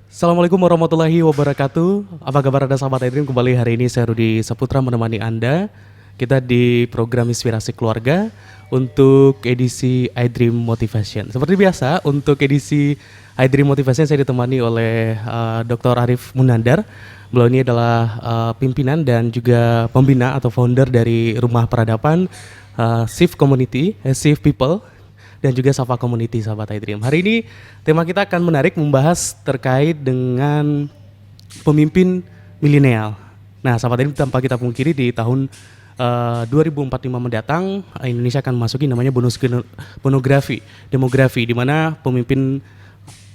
Assalamualaikum warahmatullahi wabarakatuh. Apa kabar Anda sahabat iDream? Kembali hari ini saya Rudi Saputra menemani Anda. Kita di program Inspirasi Keluarga untuk edisi iDream Motivation. Seperti biasa untuk edisi iDream Motivation saya ditemani oleh Dr. Arif Munandar. Beliau ini adalah pimpinan dan juga pembina atau founder dari Rumah Peradaban Shift Community, Shift People, dan juga Safa Community sahabat iDream. Hari ini tema kita akan menarik membahas terkait dengan pemimpin milenial. Nah sahabat iDream, tanpa kita pungkiri di tahun 2045 mendatang Indonesia akan memasuki namanya bonus demografi, di mana pemimpin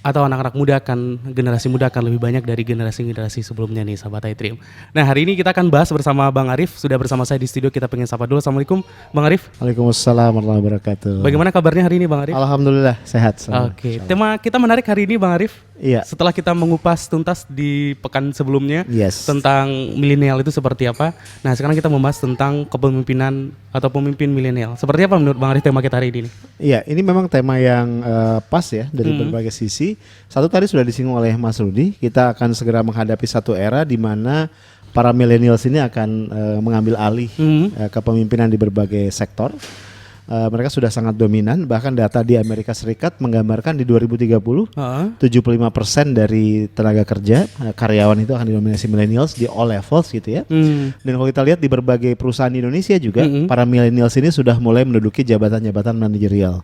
atau anak-anak muda generasi muda akan lebih banyak dari generasi-generasi sebelumnya nih sahabat iDream. Nah hari ini kita akan bahas bersama Bang Arif, sudah bersama saya di studio, kita pengen sapa dulu. Assalamualaikum Bang Arif. Waalaikumsalam warahmatullahi wabarakatuh. Bagaimana kabarnya hari ini Bang Arif? Alhamdulillah sehat. Oke, tema kita menarik hari ini Bang Arif. Iya. Setelah kita mengupas tuntas di pekan sebelumnya tentang milenial itu seperti apa. Nah sekarang kita membahas tentang kepemimpinan atau pemimpin milenial. Seperti apa menurut Bang Arif tema kita hari ini? Iya, ini memang tema yang pas ya dari berbagai sisi. Satu tadi sudah disinggung oleh Mas Rudi, kita akan segera menghadapi satu era di mana para millennials ini akan mengambil alih kepemimpinan di berbagai sektor. Mereka sudah sangat dominan, bahkan data di Amerika Serikat menggambarkan di 2030 75% dari tenaga kerja karyawan itu akan didominasi millennials di all levels gitu ya. Dan kalau kita lihat di berbagai perusahaan di Indonesia juga para millennials ini sudah mulai menduduki jabatan-jabatan manajerial.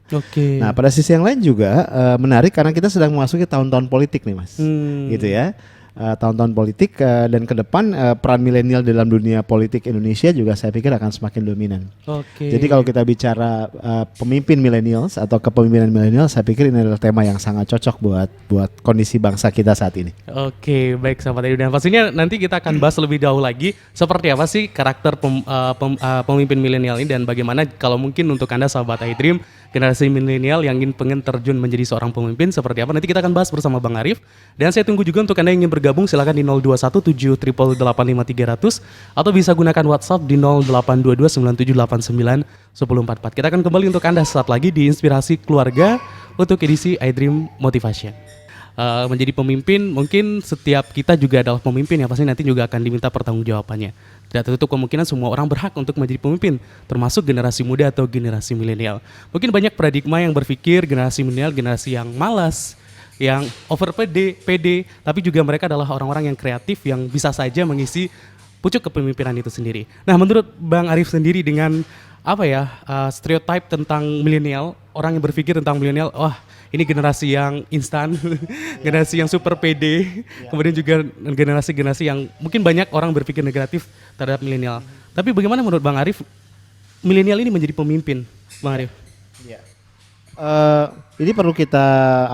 Nah pada sisi yang lain juga menarik karena kita sedang memasuki tahun-tahun politik nih Mas, gitu ya. Tahun-tahun politik dan ke depan peran milenial dalam dunia politik Indonesia juga saya pikir akan semakin dominan. Jadi kalau kita bicara pemimpin millennials atau kepemimpinan milenial, saya pikir ini adalah tema yang sangat cocok buat kondisi bangsa kita saat ini. Oke, baik sahabat iDream. Dan pastinya nanti kita akan bahas lebih jauh lagi seperti apa sih karakter pemimpin milenial ini dan bagaimana kalau mungkin untuk Anda sahabat iDream generasi milenial yang pengen terjun menjadi seorang pemimpin seperti apa, nanti kita akan bahas bersama Bang Arif. Dan saya tunggu juga untuk Anda yang ingin bergabung, silakan di 0217885300 atau bisa gunakan WhatsApp di 082297891044. Kita akan kembali untuk Anda saat lagi di Inspirasi Keluarga untuk edisi iDream Motivation. Menjadi pemimpin, mungkin setiap kita juga adalah pemimpin yang pasti nanti juga akan diminta pertanggungjawabannya. Tidak tertutup kemungkinan semua orang berhak untuk menjadi pemimpin, termasuk generasi muda atau generasi milenial. Mungkin banyak paradigma yang berpikir generasi milenial generasi yang malas, yang over PD, tapi juga mereka adalah orang-orang yang kreatif yang bisa saja mengisi pucuk kepemimpinan itu sendiri. Nah, menurut Bang Arif sendiri dengan stereotype tentang milenial, orang yang berpikir tentang milenial, ini generasi yang instan, generasi yang super PD, kemudian juga generasi-generasi yang mungkin banyak orang berpikir negatif terhadap milenial. Tapi bagaimana menurut Bang Arif milenial ini menjadi pemimpin, Bang Arif? Ini perlu kita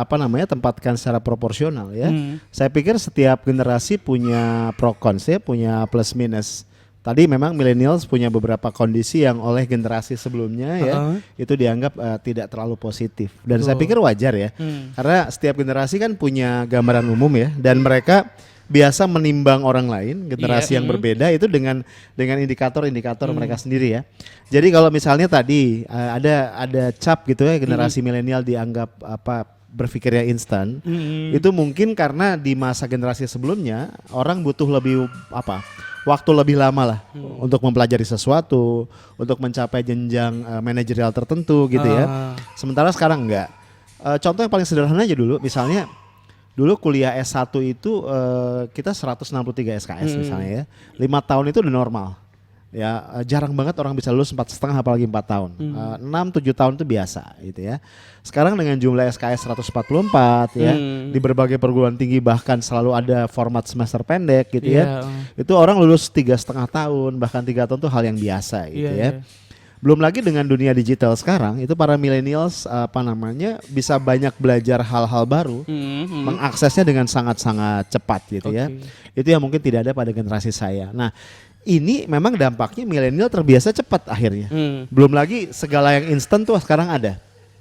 tempatkan secara proporsional ya. Saya pikir setiap generasi punya pro cons ya, punya plus minus. Tadi memang millennials punya beberapa kondisi yang oleh generasi sebelumnya ya itu dianggap tidak terlalu positif dan saya pikir wajar ya karena setiap generasi kan punya gambaran umum ya dan mereka biasa menimbang orang lain generasi yang berbeda itu dengan indikator-indikator mereka sendiri ya. Jadi kalau misalnya tadi ada cap gitu ya generasi milenial dianggap berpikirnya instan itu mungkin karena di masa generasi sebelumnya orang butuh lebih waktu lebih lama lah untuk mempelajari sesuatu, untuk mencapai jenjang manajerial tertentu gitu ya. Sementara sekarang enggak. Contoh yang paling sederhana aja dulu, misalnya dulu kuliah S1 itu kita 163 SKS misalnya ya. 5 tahun itu udah normal. Ya jarang banget orang bisa lulus 4,5 apalagi 4 tahun. 6-7 tahun itu biasa gitu ya. Sekarang dengan jumlah SKS 144 ya di berbagai perguruan tinggi bahkan selalu ada format semester pendek gitu ya. Itu orang lulus 3,5 tahun bahkan 3 tahun itu hal yang biasa gitu ya. Belum lagi dengan dunia digital sekarang itu para millennials bisa banyak belajar hal-hal baru, mengaksesnya dengan sangat-sangat cepat gitu ya. Itu yang mungkin tidak ada pada generasi saya. Nah, ini memang dampaknya milenial terbiasa cepat akhirnya. Belum lagi segala yang instan tuh sekarang ada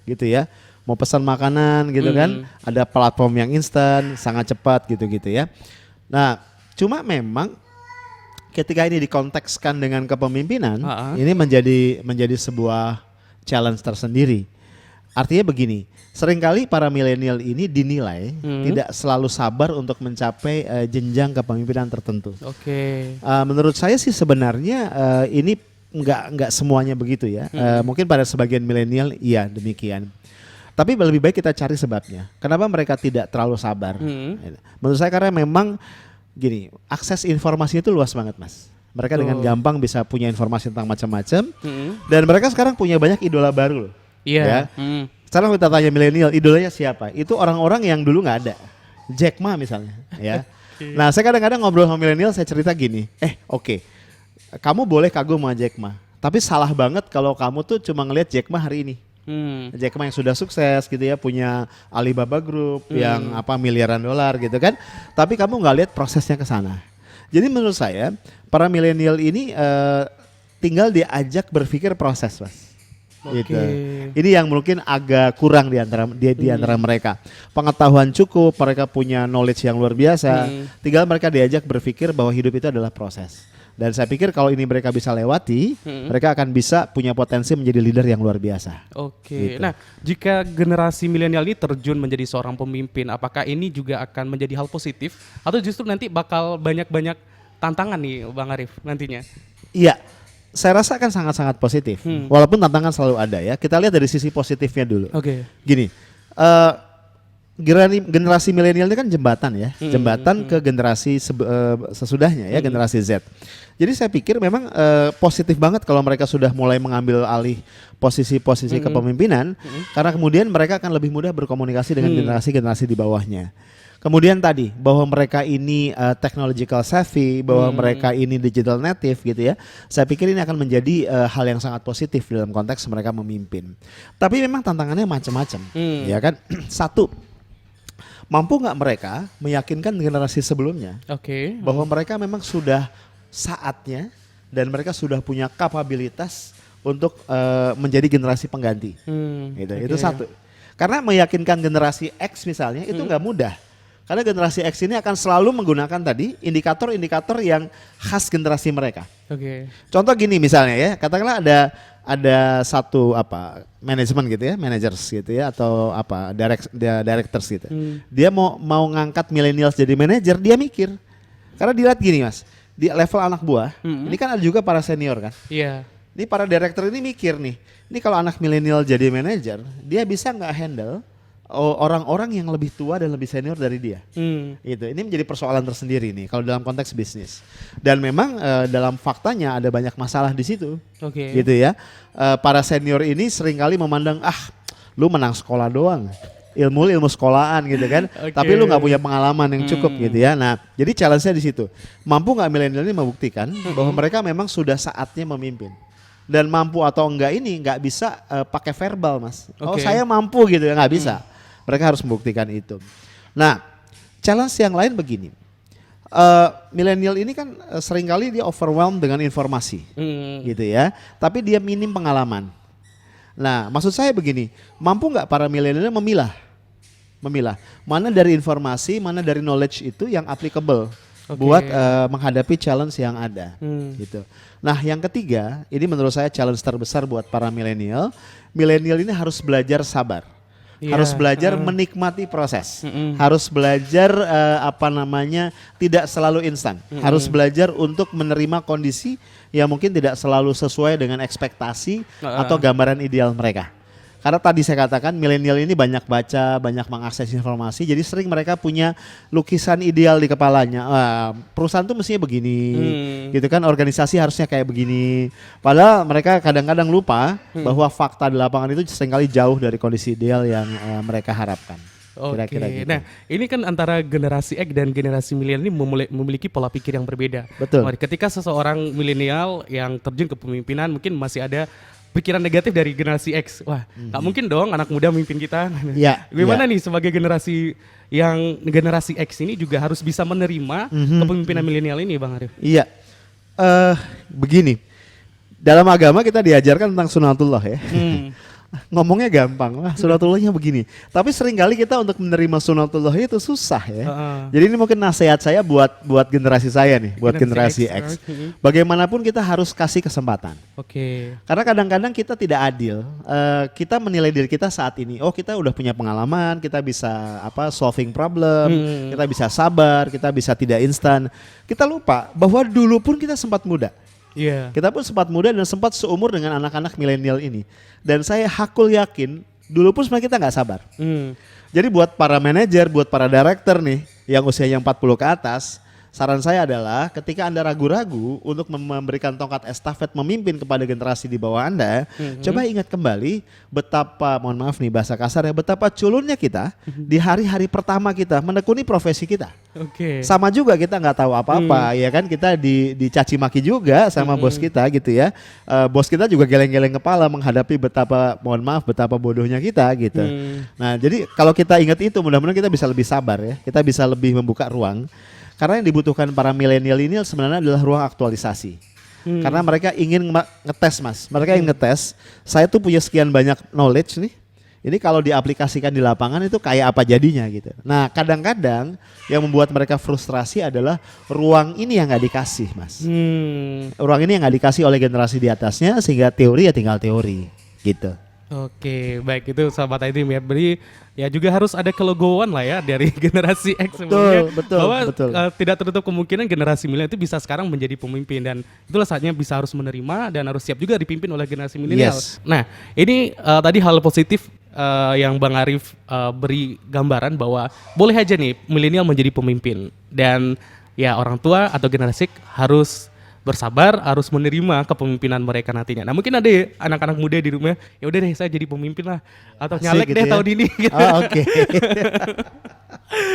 gitu ya. Mau pesan makanan gitu kan, ada platform yang instan, sangat cepat gitu-gitu ya. Nah, cuma memang ketika ini dikontekskan dengan kepemimpinan, ini menjadi sebuah challenge tersendiri. Artinya begini, seringkali para milenial ini dinilai tidak selalu sabar untuk mencapai jenjang kepemimpinan tertentu. Oke. Menurut saya sih sebenarnya ini nggak semuanya begitu ya. Mungkin pada sebagian milenial iya demikian. Tapi lebih baik kita cari sebabnya. Kenapa mereka tidak terlalu sabar? Menurut saya karena memang gini, akses informasi itu luas banget, Mas. Mereka dengan gampang bisa punya informasi tentang macam-macam. Dan mereka sekarang punya banyak idola baru loh. Iya. Ya. Sekarang kita tanya milenial, idolanya siapa? Itu orang-orang yang dulu nggak ada. Jack Ma misalnya, ya. Nah, saya kadang-kadang ngobrol sama milenial, saya cerita gini, oke, kamu boleh kagum sama Jack Ma, tapi salah banget kalau kamu tuh cuma ngelihat Jack Ma hari ini. Jack Ma yang sudah sukses gitu ya, punya Alibaba Group yang miliaran dolar gitu kan, tapi kamu nggak lihat prosesnya ke sana. Jadi menurut saya para milenial ini tinggal diajak berpikir proses, Mas. Gitu. Ini yang mungkin agak kurang di antara mereka. Pengetahuan cukup, mereka punya knowledge yang luar biasa. Tinggal mereka diajak berpikir bahwa hidup itu adalah proses. Dan saya pikir kalau ini mereka bisa lewati, mereka akan bisa punya potensi menjadi leader yang luar biasa. Oke. Gitu. Nah, jika generasi milenial ini terjun menjadi seorang pemimpin, apakah ini juga akan menjadi hal positif atau justru nanti bakal banyak-banyak tantangan nih Bang Arif nantinya? Iya. Saya rasa akan sangat-sangat positif. Walaupun tantangan selalu ada ya. Kita lihat dari sisi positifnya dulu. Oke. Gini, generasi milenial ini kan jembatan ya, jembatan ke generasi sesudahnya ya, generasi Z. Jadi saya pikir memang positif banget kalau mereka sudah mulai mengambil alih posisi-posisi kepemimpinan, karena kemudian mereka akan lebih mudah berkomunikasi dengan generasi-generasi di bawahnya. Kemudian tadi bahwa mereka ini technological savvy, bahwa mereka ini digital native gitu ya. Saya pikir ini akan menjadi hal yang sangat positif dalam konteks mereka memimpin. Tapi memang tantangannya macam-macam, ya kan? Satu, mampu nggak mereka meyakinkan generasi sebelumnya bahwa mereka memang sudah saatnya dan mereka sudah punya kapabilitas untuk menjadi generasi pengganti. Gitu. Itu satu. Karena meyakinkan generasi X misalnya itu nggak mudah. Karena generasi X ini akan selalu menggunakan tadi indikator-indikator yang khas generasi mereka. Contoh gini misalnya ya, katakanlah ada satu manajemen gitu ya, managers gitu ya, atau directors gitu. Dia mau ngangkat millennials jadi manajer, dia mikir. Karena dilihat gini Mas, di level anak buah, ini kan ada juga para senior kan. Iya. Ini para director ini mikir nih, ini kalau anak milenial jadi manajer, dia bisa nggak handle orang-orang yang lebih tua dan lebih senior dari dia. Gitu. Ini menjadi persoalan tersendiri nih kalau dalam konteks bisnis. Dan memang dalam faktanya ada banyak masalah di situ. Gitu ya. Para senior ini seringkali memandang lu menang sekolah doang. Ilmu sekolahan gitu kan. Tapi lu nggak punya pengalaman yang cukup gitu ya. Nah, jadi challenge-nya di situ. Mampu nggak milenial ini membuktikan bahwa mereka memang sudah saatnya memimpin. Dan mampu atau enggak ini nggak bisa pakai verbal Mas. Oh saya mampu gitu ya, nggak bisa. Mereka harus membuktikan itu. Nah, challenge yang lain begini. Milenial ini kan seringkali dia overwhelmed dengan informasi, gitu ya. Tapi dia minim pengalaman. Nah, maksud saya begini, mampu nggak para milenial memilah mana dari informasi, mana dari knowledge itu yang applicable buat menghadapi challenge yang ada, gitu. Nah, yang ketiga, ini menurut saya challenge terbesar buat para milenial. Milenial ini harus belajar sabar. Harus belajar menikmati proses, harus belajar tidak selalu instan, harus belajar untuk menerima kondisi yang mungkin tidak selalu sesuai dengan ekspektasi atau gambaran ideal mereka. Karena tadi saya katakan milenial ini banyak baca, banyak mengakses informasi, jadi sering mereka punya lukisan ideal di kepalanya. Perusahaan tuh mestinya begini, gitu kan, organisasi harusnya kayak begini. Padahal mereka kadang-kadang lupa bahwa fakta di lapangan itu seringkali jauh dari kondisi ideal yang mereka harapkan. Kira-kira gitu. Nah, ini kan antara generasi X dan generasi milenial ini memiliki pola pikir yang berbeda. Betul. Ketika seseorang milenial yang terjun ke pemimpinan mungkin masih ada pikiran negatif dari generasi X. Wah, nggak mungkin dong anak muda memimpin kita. Gimana nih sebagai generasi X ini juga harus bisa menerima kepemimpinan milenial ini, Bang Arif? Iya, begini. Dalam agama kita diajarkan tentang sunatullah ya. ngomongnya gampang, wah sunatullahnya begini. Tapi seringkali kita untuk menerima sunatullah itu susah ya. Jadi ini mungkin nasihat saya buat generasi saya nih, buat generasi X. Bagaimanapun kita harus kasih kesempatan. Oke. Karena kadang-kadang kita tidak adil. Kita menilai diri kita saat ini, oh kita udah punya pengalaman, kita bisa solving problem, kita bisa sabar, kita bisa tidak instan. Kita lupa bahwa dulu pun kita sempat muda. Iya. Kita pun sempat muda dan sempat seumur dengan anak-anak milenial ini. Dan saya hakul yakin dulu pun sebenarnya kita nggak sabar. Jadi buat para manajer, buat para director nih yang usianya 40 ke atas, saran saya adalah ketika Anda ragu-ragu untuk memberikan tongkat estafet memimpin kepada generasi di bawah Anda, coba ingat kembali betapa, mohon maaf nih bahasa kasar ya, betapa culunnya kita di hari-hari pertama kita menekuni profesi kita. Oke. Sama juga kita nggak tahu apa-apa, ya kan, kita dicaci maki juga sama bos kita gitu ya. Bos kita juga geleng-geleng kepala menghadapi betapa, mohon maaf, betapa bodohnya kita gitu. Nah jadi kalau kita ingat itu, mudah-mudahan kita bisa lebih sabar ya, kita bisa lebih membuka ruang. Karena yang dibutuhkan para milenial ini sebenarnya adalah ruang aktualisasi. Karena mereka ingin ngetes mas, mereka ingin ngetes, saya tuh punya sekian banyak knowledge nih, ini kalau diaplikasikan di lapangan itu kayak apa jadinya gitu. Nah kadang-kadang yang membuat mereka frustrasi adalah ruang ini yang gak dikasih mas. Ruang ini yang gak dikasih oleh generasi di atasnya, sehingga teori ya tinggal teori gitu. Oke, baik, itu sahabat Aidrim ya. Berarti ya juga harus ada kelegoan lah ya dari generasi X sebenarnya. Bahwa tidak tertutup kemungkinan generasi milenial itu bisa sekarang menjadi pemimpin, dan itulah saatnya bisa harus menerima dan harus siap juga dipimpin oleh generasi milenial. Nah, ini tadi hal positif yang Bang Arif beri gambaran bahwa boleh aja nih milenial menjadi pemimpin, dan ya orang tua atau generasi harus bersabar, harus menerima kepemimpinan mereka nantinya. Nah mungkin ada anak-anak muda di rumah, ya udah deh saya jadi pemimpin lah, atau nyalek gitu deh ya tahun ini gitu. Oke.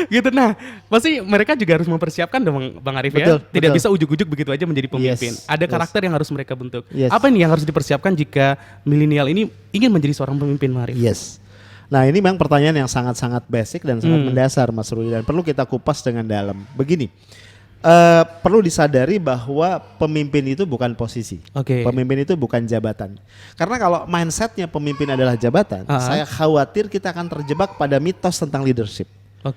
Gitu. Nah pasti mereka juga harus mempersiapkan dong Bang Arif ya. Tidak bisa ujuk-ujuk begitu aja menjadi pemimpin. Ada karakter yang harus mereka bentuk. Apa nih yang harus dipersiapkan jika milenial ini ingin menjadi seorang pemimpin, Bang Arif? Nah ini memang pertanyaan yang sangat-sangat basic dan sangat mendasar Mas Rudi, dan perlu kita kupas dengan dalam. Begini, perlu disadari bahwa pemimpin itu bukan posisi, pemimpin itu bukan jabatan. Karena kalau mindsetnya pemimpin adalah jabatan, saya khawatir kita akan terjebak pada mitos tentang leadership.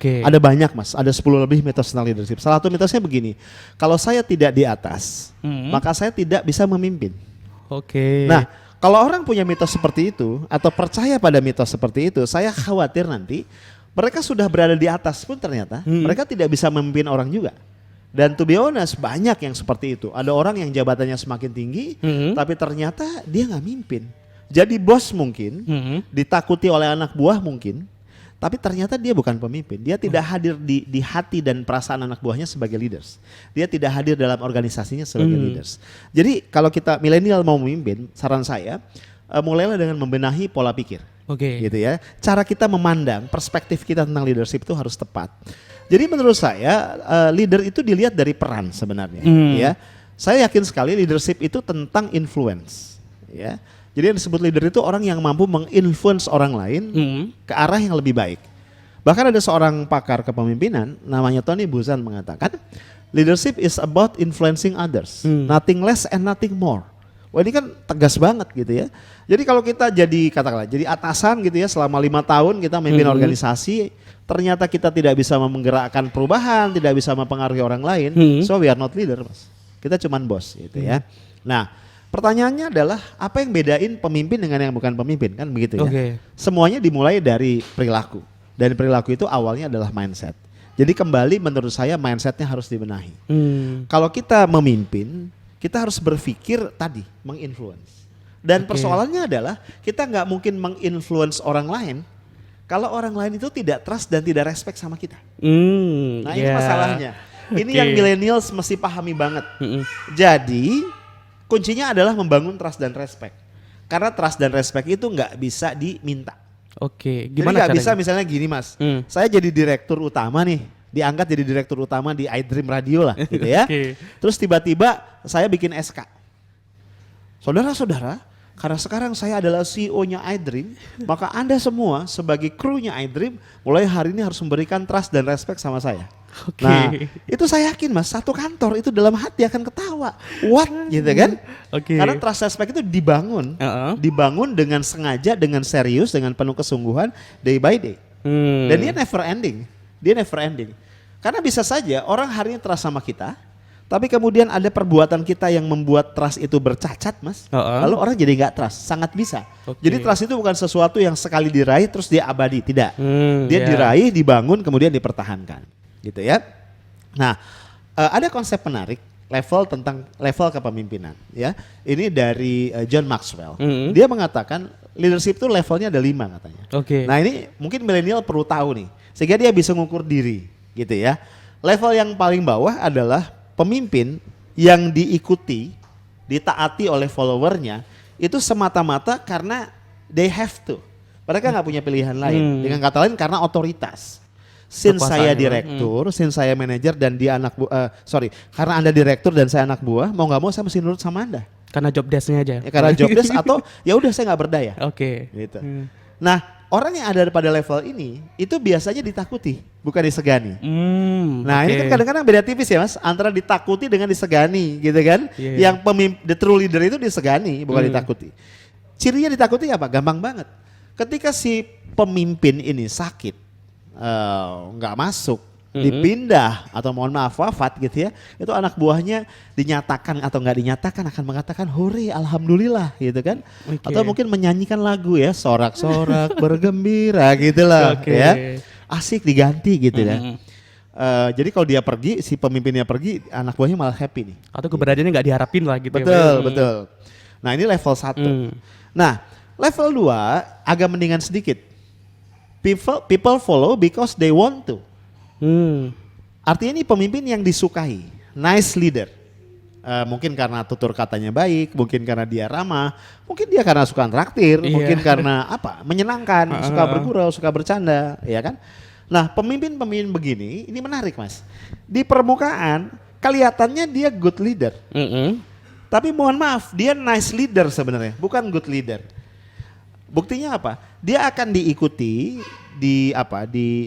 Ada banyak mas, ada 10 lebih mitos tentang leadership. Salah satu mitosnya begini, kalau saya tidak di atas, maka saya tidak bisa memimpin. Nah, kalau orang punya mitos seperti itu atau percaya pada mitos seperti itu, saya khawatir nanti mereka sudah berada di atas pun ternyata mereka tidak bisa memimpin orang juga. Dan to be honest, banyak yang seperti itu. Ada orang yang jabatannya semakin tinggi, tapi ternyata dia nggak mimpin. Jadi bos mungkin, ditakuti oleh anak buah mungkin, tapi ternyata dia bukan pemimpin. Dia tidak hadir di hati dan perasaan anak buahnya sebagai leaders. Dia tidak hadir dalam organisasinya sebagai leaders. Jadi kalau kita milenial mau memimpin, saran saya, mulailah dengan membenahi pola pikir. Gitu ya. Cara kita memandang, perspektif kita tentang leadership itu harus tepat. Jadi menurut saya leader itu dilihat dari peran sebenarnya. Ya, saya yakin sekali leadership itu tentang influence. Ya, jadi yang disebut leader itu orang yang mampu menginfluence orang lain ke arah yang lebih baik. Bahkan ada seorang pakar kepemimpinan namanya Tony Buzan mengatakan, leadership is about influencing others, nothing less and nothing more. Wah ini kan tegas banget gitu ya. Jadi kalau kita jadi katakanlah jadi atasan gitu ya selama 5 tahun kita memimpin organisasi, ternyata kita tidak bisa menggerakkan perubahan, tidak bisa mempengaruhi orang lain, so we are not leader mas. Kita cuman bos gitu ya. Nah pertanyaannya adalah apa yang bedain pemimpin dengan yang bukan pemimpin, kan begitu ya. Semuanya dimulai dari perilaku, dan perilaku itu awalnya adalah mindset. Jadi kembali menurut saya mindsetnya harus dibenahi. Kalau kita memimpin, kita harus berpikir tadi menginfluence. Dan persoalannya adalah kita nggak mungkin menginfluence orang lain kalau orang lain itu tidak trust dan tidak respect sama kita. Nah ini masalahnya. Ini yang millennials mesti pahami banget. Jadi kuncinya adalah membangun trust dan respect. Karena trust dan respect itu nggak bisa diminta. Gimana? Jadi nggak bisa misalnya gini mas, saya jadi direktur utama nih, diangkat jadi direktur utama di iDream Radio lah gitu ya. Terus tiba-tiba saya bikin SK. Saudara-saudara, karena sekarang saya adalah CEO-nya iDream, maka Anda semua sebagai krunya iDream mulai hari ini harus memberikan trust dan respect sama saya. Oke. Nah, itu saya yakin Mas, satu kantor itu dalam hati akan ketawa. What gitu kan? Oke. Karena trust aspect itu dibangun. Heeh. Dibangun dengan sengaja, dengan serius, dengan penuh kesungguhan day by day. Dan dia never ending. Dia never ending. Karena bisa saja orang hari ini trust sama kita, tapi kemudian ada perbuatan kita yang membuat trust itu bercacat, Mas. Lalu orang jadi nggak trust, sangat bisa. Oke. Jadi trust itu bukan sesuatu yang sekali diraih terus dia abadi, tidak. Dia Ya. diraih, dibangun, kemudian dipertahankan, gitu ya. Nah, ada konsep menarik tentang level kepemimpinan, ya. Ini dari John Maxwell. Dia mengatakan leadership itu levelnya ada 5 katanya. Oke. Nah ini mungkin milenial perlu tahu nih, sehingga dia bisa mengukur diri, gitu ya. Level yang paling bawah adalah pemimpin yang diikuti, ditaati oleh followernya itu semata-mata karena they have to. Mereka nggak punya pilihan lain. Dengan kata lain karena otoritas. Since Kekuasaan saya ya. direktur, since saya manajer dan dia karena Anda direktur dan saya anak buah, mau nggak mau saya mesti nurut sama Anda. Karena job desk-nya aja. Ya, karena job desk atau ya udah saya nggak berdaya. Oke. Gitu. Nah, orang yang ada pada level ini itu biasanya ditakuti, bukan disegani. Nah, ini kan kadang-kadang beda tipis ya, Mas, antara ditakuti dengan disegani, gitu kan? Iya. Yang the true leader itu disegani, bukan ditakuti. Cirinya ditakuti apa? Gampang banget. Ketika si pemimpin ini sakit, nggak masuk, dipindah atau mohon maaf wafat gitu ya, itu anak buahnya dinyatakan atau nggak dinyatakan akan mengatakan hore alhamdulillah gitu kan. Oke. Atau mungkin menyanyikan lagu ya, sorak-sorak bergembira gitu lah Oke. ya, asik diganti gitu ya. Jadi kalau dia pergi, si pemimpinnya pergi, anak buahnya malah happy nih. Atau keberadaannya nggak diharapin lah gitu. Betul, ya. betul. Nah ini level 1. Nah level 2 agak mendingan sedikit. People follow because they want to. Artinya ini pemimpin yang disukai, nice leader. Mungkin karena tutur katanya baik, mungkin karena dia ramah, mungkin dia karena suka traktir, Iya. mungkin karena apa? Menyenangkan, suka bergurau, suka bercanda, ya kan? Nah, pemimpin-pemimpin begini ini menarik, Mas. Di permukaan kelihatannya dia good leader. Tapi mohon maaf, dia nice leader sebenarnya, bukan good leader. Buktinya apa? Dia akan diikuti,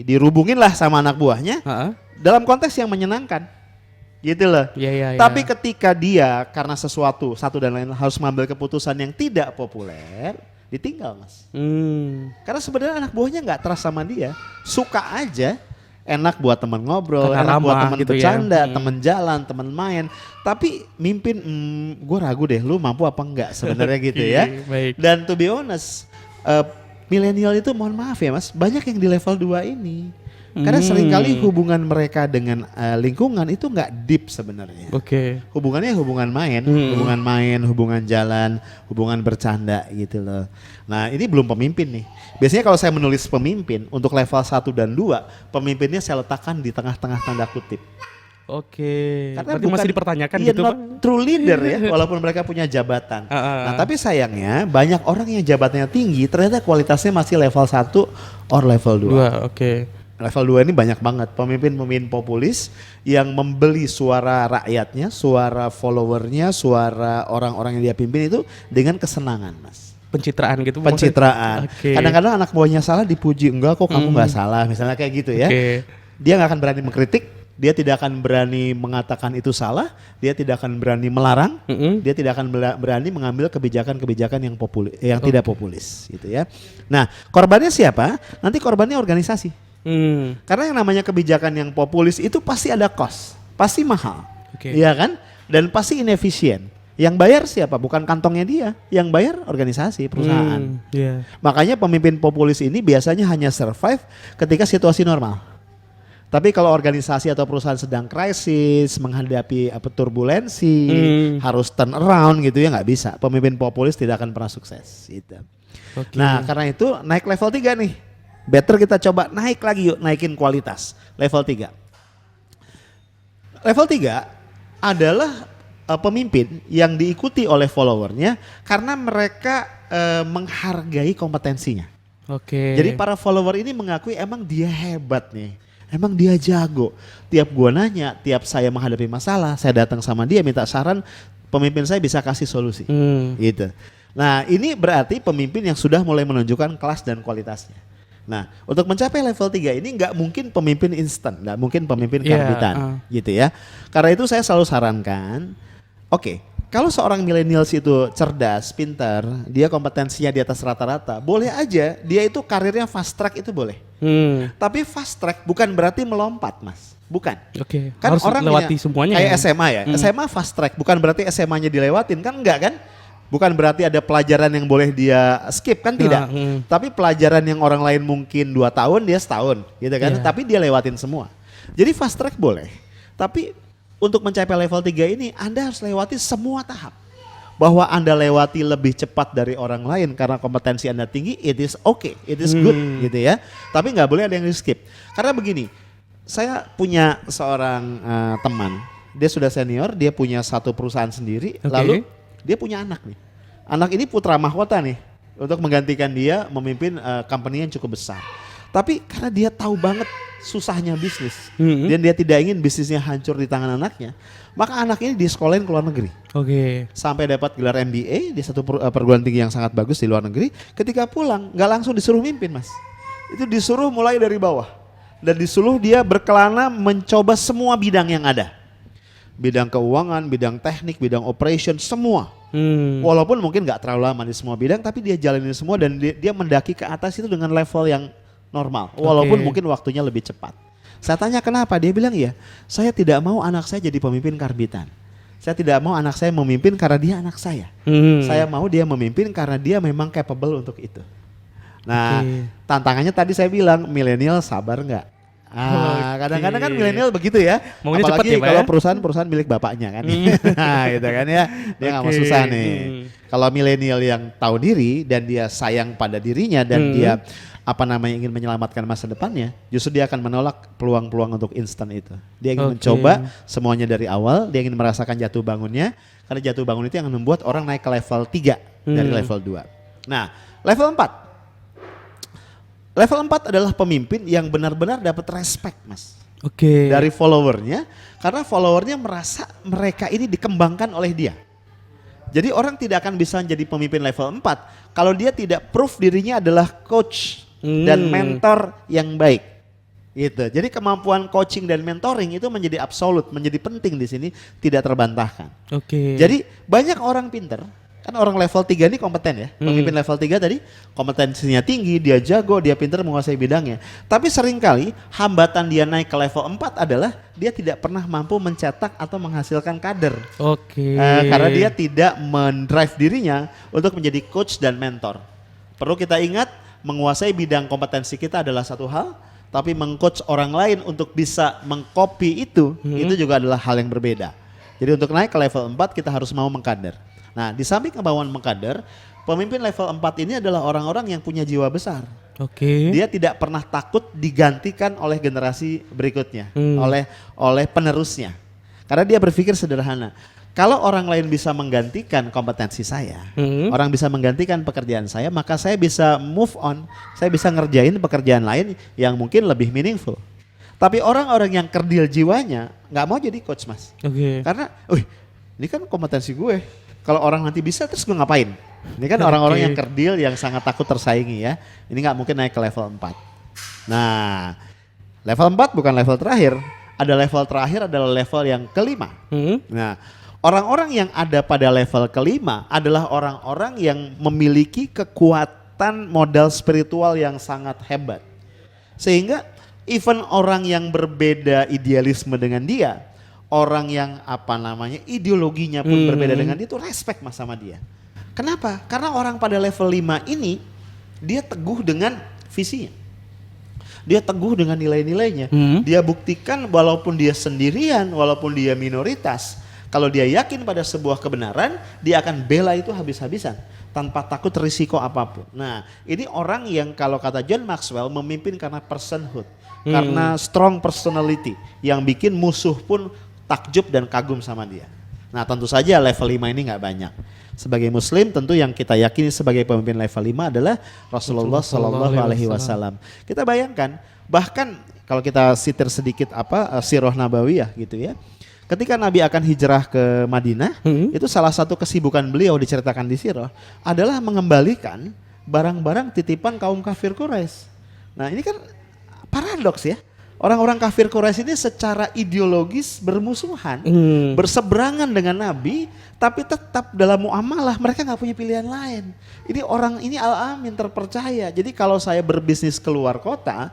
dirubungin lah sama anak buahnya dalam konteks yang menyenangkan, gitu loh. Iya. Tapi ketika dia karena satu dan lain harus mengambil keputusan yang tidak populer, ditinggal, Mas. Karena sebenarnya anak buahnya nggak trust sama dia, suka aja. Enak buat teman ngobrol, Karena enak buat ramah teman gitu ya. bercanda, teman jalan, teman main. Tapi mimpin, gue ragu deh, lu mampu apa enggak sebenarnya gitu ya. Baik. Dan to be honest, milenial itu mohon maaf ya Mas, banyak yang di level 2 ini. Karena seringkali hubungan mereka dengan lingkungan itu nggak deep sebenarnya. Oke. Hubungannya hubungan main, hubungan jalan, hubungan bercanda gitu loh. Nah ini belum pemimpin nih. Biasanya kalau saya menulis pemimpin untuk level 1 dan 2, pemimpinnya saya letakkan di tengah-tengah tanda kutip. Oke. Karena Berarti masih dipertanyakan iya, gitu, not Pak? true leader ya, walaupun mereka punya jabatan. Nah tapi sayangnya banyak orang yang jabatannya tinggi, ternyata kualitasnya masih level 1 or level 2. Oke. Level 2 ini banyak banget pemimpin-pemimpin populis yang membeli suara rakyatnya, suara followernya, suara orang-orang yang dia pimpin itu dengan kesenangan, Mas. Pencitraan gitu. Pencitraan. Oke. Kadang-kadang anak buahnya salah dipuji, enggak kok kamu nggak salah, misalnya kayak gitu ya. Oke. Dia nggak akan berani mengkritik, dia tidak akan berani mengatakan itu salah, dia tidak akan berani melarang, dia tidak akan berani mengambil kebijakan-kebijakan yang tidak populis, gitu ya. Nah, korbannya siapa? Nanti korbannya organisasi. Karena yang namanya kebijakan yang populis itu pasti ada cost, pasti mahal, iya kan? Dan pasti inefisien. Yang bayar siapa? Bukan kantongnya dia, yang bayar organisasi, perusahaan. Makanya pemimpin populis ini biasanya hanya survive ketika situasi normal. Tapi kalau organisasi atau perusahaan sedang krisis, menghadapi turbulensi, harus turn around gitu ya nggak bisa. Pemimpin populis tidak akan pernah sukses. Gitu. Nah karena itu naik level 3 nih. Better kita coba naik lagi yuk, naikin kualitas. Level 3. Level 3 adalah pemimpin yang diikuti oleh followernya karena mereka menghargai kompetensinya. Jadi para follower ini mengakui emang dia hebat nih. Emang dia jago. Tiap gua nanya, tiap saya menghadapi masalah, saya datang sama dia minta saran, pemimpin saya bisa kasih solusi. Gitu. Nah, ini berarti pemimpin yang sudah mulai menunjukkan kelas dan kualitasnya. Nah, untuk mencapai level 3 ini nggak mungkin pemimpin instan, nggak mungkin pemimpin Iya, karbitan, gitu ya. Karena itu saya selalu sarankan, oke, kalau seorang milenials itu cerdas, pintar, dia kompetensinya di atas rata-rata, boleh aja dia itu karirnya fast track itu boleh. Tapi fast track bukan berarti melompat, Mas. Bukan. Oke. Kan Harus orang lewati semuanya. kayak ya? SMA ya. SMA fast track bukan berarti SMA-nya dilewatin, kan enggak kan? Bukan berarti ada pelajaran yang boleh dia skip, kan tidak. Tapi pelajaran yang orang lain mungkin 2 tahun, dia setahun gitu kan. Iya. Tapi dia lewatin semua. Jadi fast track boleh. Tapi untuk mencapai level 3 ini Anda harus lewati semua tahap. Bahwa Anda lewati lebih cepat dari orang lain karena kompetensi Anda tinggi, it is okay, it is good gitu ya. Tapi nggak boleh ada yang di skip. Karena begini, saya punya seorang teman, dia sudah senior, dia punya satu perusahaan sendiri, lalu dia punya anak nih. Anak ini putra mahkota nih untuk menggantikan dia memimpin company yang cukup besar. Tapi karena dia tahu banget susahnya bisnis dan dia tidak ingin bisnisnya hancur di tangan anaknya, maka anak ini disekolahin ke luar negeri. Sampai dapat gelar MBA di satu perguruan tinggi yang sangat bagus di luar negeri. Ketika pulang nggak langsung disuruh mimpin, Mas. Itu disuruh mulai dari bawah dan disuruh dia berkelana mencoba semua bidang yang ada. Bidang keuangan, bidang teknik, bidang operation, semua. Walaupun mungkin nggak terlalu lama di semua bidang, tapi dia jalanin semua dan dia mendaki ke atas itu dengan level yang normal. Walaupun mungkin waktunya lebih cepat. Saya tanya kenapa, dia bilang ya, saya tidak mau anak saya jadi pemimpin karbitan. Saya tidak mau anak saya memimpin karena dia anak saya. Saya mau dia memimpin karena dia memang capable untuk itu. Nah, tantangannya tadi saya bilang, milenial sabar nggak? Kadang-kadang kan milenial begitu ya. Maunya apalagi cepet ya, kalau Pak, ya? perusahaan milik bapaknya kan. Nah, gitu kan ya. Dia nggak mau susah nih. Kalau milenial yang tahu diri dan dia sayang pada dirinya dan dia ingin menyelamatkan masa depannya, justru dia akan menolak peluang-peluang untuk instan itu. Dia ingin mencoba semuanya dari awal, dia ingin merasakan jatuh bangunnya, karena jatuh bangun itu yang membuat orang naik ke level 3 dari level 2. Nah, level 4. Level 4 adalah pemimpin yang benar-benar dapat respect, Mas. Dari followernya, karena followernya merasa mereka ini dikembangkan oleh dia. Jadi orang tidak akan bisa jadi pemimpin level 4 kalau dia tidak proof dirinya adalah coach dan mentor yang baik. Gitu. Jadi kemampuan coaching dan mentoring itu menjadi absolut, menjadi penting di sini, tidak terbantahkan. Jadi banyak orang pinter, kan orang level 3 ini kompeten ya. Pemimpin level 3 tadi kompetensinya tinggi, dia jago, dia pinter menguasai bidangnya. Tapi seringkali hambatan dia naik ke level 4 adalah dia tidak pernah mampu mencetak atau menghasilkan kader. Karena dia tidak mendrive dirinya untuk menjadi coach dan mentor. Perlu kita ingat, menguasai bidang kompetensi kita adalah satu hal, tapi mengcoach orang lain untuk bisa mengcopy itu juga adalah hal yang berbeda. Jadi untuk naik ke level 4 kita harus mau mengkader. Nah, di samping kemauan mengkader, pemimpin level 4 ini adalah orang-orang yang punya jiwa besar. Dia tidak pernah takut digantikan oleh generasi berikutnya, oleh penerusnya. Karena dia berpikir sederhana. Kalau orang lain bisa menggantikan kompetensi saya, orang bisa menggantikan pekerjaan saya, maka saya bisa move on, saya bisa ngerjain pekerjaan lain yang mungkin lebih meaningful. Tapi orang-orang yang kerdil jiwanya nggak mau jadi coach, Mas. Karena, ini kan kompetensi gue. Kalau orang nanti bisa terus gue ngapain? Ini kan orang-orang yang kerdil yang sangat takut tersaingi ya. Ini nggak mungkin naik ke level 4. Nah, level 4 bukan level terakhir. Ada level terakhir adalah level yang kelima. Nah, orang-orang yang ada pada level kelima adalah orang-orang yang memiliki kekuatan modal spiritual yang sangat hebat. Sehingga even orang yang berbeda idealisme dengan dia, orang yang ideologinya pun berbeda dengan dia, itu respect Mas sama dia. Kenapa? Karena orang pada level 5 ini dia teguh dengan visinya. Dia teguh dengan nilai-nilainya. Dia buktikan walaupun dia sendirian, walaupun dia minoritas, kalau dia yakin pada sebuah kebenaran, dia akan bela itu habis-habisan tanpa takut risiko apapun. Nah, ini orang yang kalau kata John Maxwell memimpin karena personhood, karena strong personality yang bikin musuh pun takjub dan kagum sama dia. Nah, tentu saja level 5 ini nggak banyak. Sebagai muslim tentu yang kita yakini sebagai pemimpin level 5 adalah Rasulullah Shallallahu Alaihi Wasallam. Kita bayangkan, bahkan kalau kita sitir sedikit sirah nabawiyah gitu ya. Ketika Nabi akan hijrah ke Madinah, itu salah satu kesibukan beliau diceritakan di sirah adalah mengembalikan barang-barang titipan kaum kafir Quraisy. Nah ini kan paradoks ya. Orang-orang kafir Quraisy ini secara ideologis bermusuhan, berseberangan dengan Nabi, tapi tetap dalam muamalah mereka nggak punya pilihan lain. Ini orang ini al-amin terpercaya. Jadi kalau saya berbisnis keluar kota,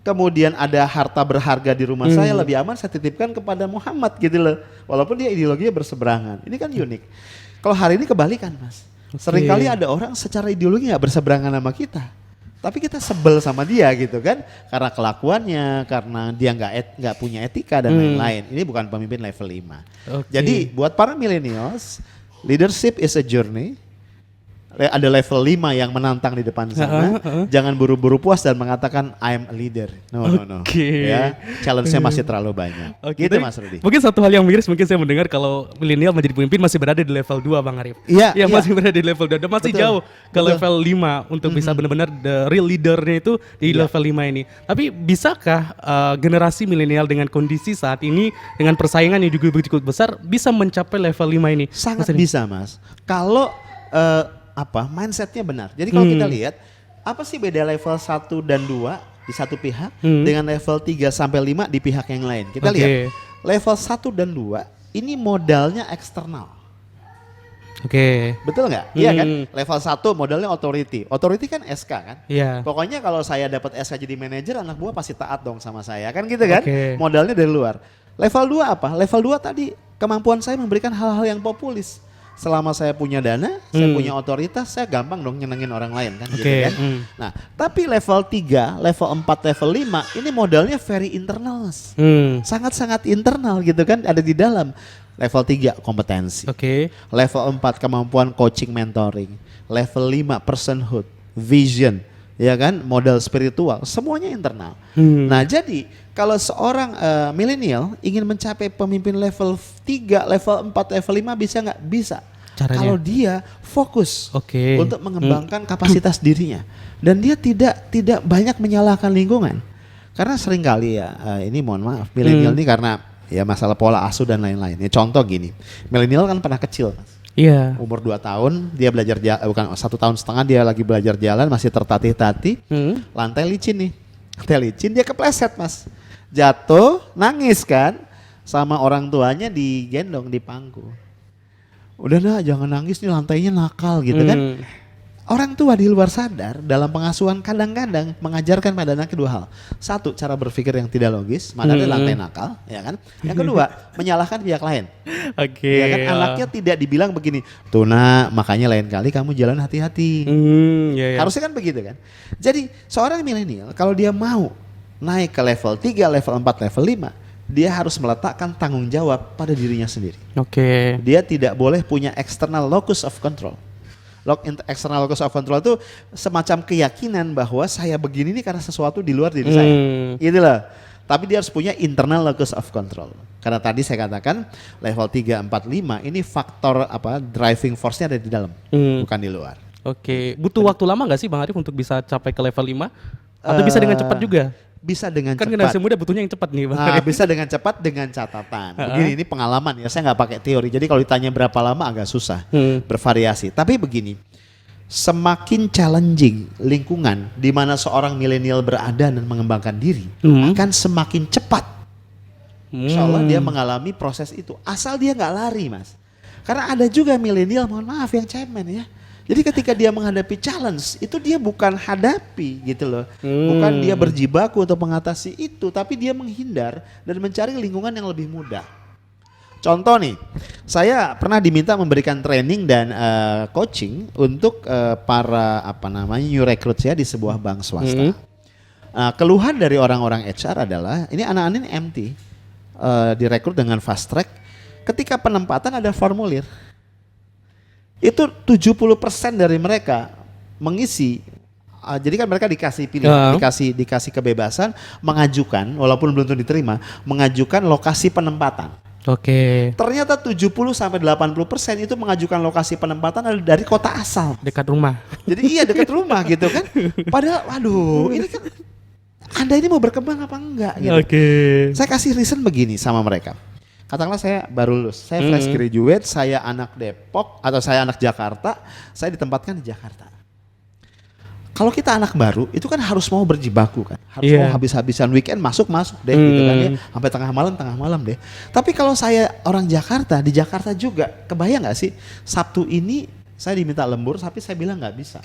kemudian ada harta berharga di rumah saya, lebih aman saya titipkan kepada Muhammad gitu loh. Walaupun dia ideologinya berseberangan. Ini kan unik. Kalau hari ini kebalikan Mas. Seringkali ada orang secara ideologi nggak berseberangan sama kita. Tapi kita sebel sama dia gitu kan, karena kelakuannya, karena dia nggak punya etika dan lain-lain. Ini bukan pemimpin level 5. Jadi buat para millennials, leadership is a journey. Ada level 5 yang menantang di depan sana. Jangan buru-buru puas dan mengatakan I'm a leader. No. Ya, challenge-nya masih terlalu banyak. Gitu Mas Rudi. Mungkin satu hal yang miris, mungkin saya mendengar kalau milenial menjadi pemimpin masih berada di level 2 Bang Arif. Iya, masih berada di level 2 dan masih jauh ke level 5 untuk bisa benar-benar the real leadernya itu di level 5 ini. Tapi bisakah generasi milenial dengan kondisi saat ini dengan persaingan yang juga begitu besar bisa mencapai level 5 ini? Sangat bisa Mas. Kalau mindsetnya benar. Jadi kalau kita lihat apa sih beda level 1 dan 2 di satu pihak dengan level 3 sampai 5 di pihak yang lain. Kita lihat level 1 dan 2 ini modalnya eksternal. Betul nggak? Iya kan? Level 1 modalnya authority. Authority kan SK kan? Iya. Pokoknya kalau saya dapat SK jadi manajer, anak buah pasti taat dong sama saya kan gitu kan? Modalnya dari luar. Level 2 apa? Level 2 tadi kemampuan saya memberikan hal-hal yang populis. Selama saya punya dana, saya punya otoritas, saya gampang dong nyenengin orang lain kan gitu kan. Nah, tapi level 3, level 4, level 5 ini modalnya very internal. Sangat-sangat internal gitu kan, ada di dalam. Level 3 kompetensi. Level 4 kemampuan coaching mentoring. Level 5 personhood, vision, ya kan, modal spiritual, semuanya internal. Nah, jadi kalau seorang milenial ingin mencapai pemimpin level 3, level 4, level 5 bisa nggak? Bisa. Caranya? Kalau dia fokus untuk mengembangkan kapasitas dirinya dan dia tidak banyak menyalahkan lingkungan. Karena seringkali ya ini mohon maaf milenial ini karena ya masalah pola asuh dan lain-lain. Ya, contoh gini, milenial kan pernah kecil. Iya. Umur 2 tahun dia belajar bukan 1 tahun setengah dia lagi belajar jalan masih tertatih-tatih. Lantai licin nih. Lantai licin dia kepleset Mas. Jatuh, nangis kan, sama orang tuanya digendong di pangku. Udah nah jangan nangis nih lantainya nakal gitu kan. Orang tua di luar sadar dalam pengasuhan kadang-kadang mengajarkan pada anak 2 hal. 1, cara berpikir yang tidak logis, mana ada lantai nakal, ya kan. Yang kedua, menyalahkan pihak lain. Ya kan anaknya tidak dibilang begini, tuh nak makanya lain kali kamu jalan hati-hati. Harusnya kan begitu kan. Jadi seorang milenial kalau dia mau naik ke level 3, level 4, level 5, dia harus meletakkan tanggung jawab pada dirinya sendiri. Dia tidak boleh punya external locus of control. External locus of control itu semacam keyakinan bahwa saya begini nih karena sesuatu di luar diri saya. Itulah. Tapi dia harus punya internal locus of control. Karena tadi saya katakan level 3, 4, 5 ini faktor driving force-nya ada di dalam, bukan di luar. Butuh waktu lama nggak sih Bang Arif untuk bisa capai ke level 5? Atau bisa dengan cepat juga? Bisa dengan cepat. Kan generasi muda butuhnya yang cepat nih Bang. Bisa dengan cepat dengan catatan. Begini, ini pengalaman ya, saya nggak pakai teori. Jadi kalau ditanya berapa lama agak susah, bervariasi. Tapi begini, semakin challenging lingkungan di mana seorang milenial berada dan mengembangkan diri, akan semakin cepat. Insya Allah dia mengalami proses itu. Asal dia nggak lari Mas. Karena ada juga milenial, mohon maaf yang cemen ya. Jadi ketika dia menghadapi challenge, itu dia bukan hadapi gitu loh. Bukan dia berjibaku untuk mengatasi itu, tapi dia menghindar dan mencari lingkungan yang lebih mudah. Contoh nih, saya pernah diminta memberikan training dan coaching untuk para new recruits ya di sebuah bank swasta. Keluhan dari orang-orang HR adalah, ini anak-anak ini MT, direkrut dengan fast track, ketika penempatan ada formulir. Itu 70% dari mereka mengisi, jadi kan mereka dikasih pilihan, dikasih kebebasan mengajukan, walaupun belum tentu diterima, mengajukan lokasi penempatan. Ternyata 70-80% itu mengajukan lokasi penempatan dari kota asal. Dekat rumah. Jadi dekat rumah gitu kan. Padahal waduh ini kan Anda ini mau berkembang apa enggak gitu. Saya kasih reason begini sama mereka. Katakanlah saya baru lulus, saya fresh graduate, saya anak Depok atau saya anak Jakarta, saya ditempatkan di Jakarta. Kalau kita anak baru itu kan harus mau berjibaku kan, harus Iya. mau habis-habisan weekend masuk deh gitu kan ya, sampai tengah malam deh. Tapi kalau saya orang Jakarta, di Jakarta juga, kebayang nggak sih Sabtu ini saya diminta lembur, tapi saya bilang nggak bisa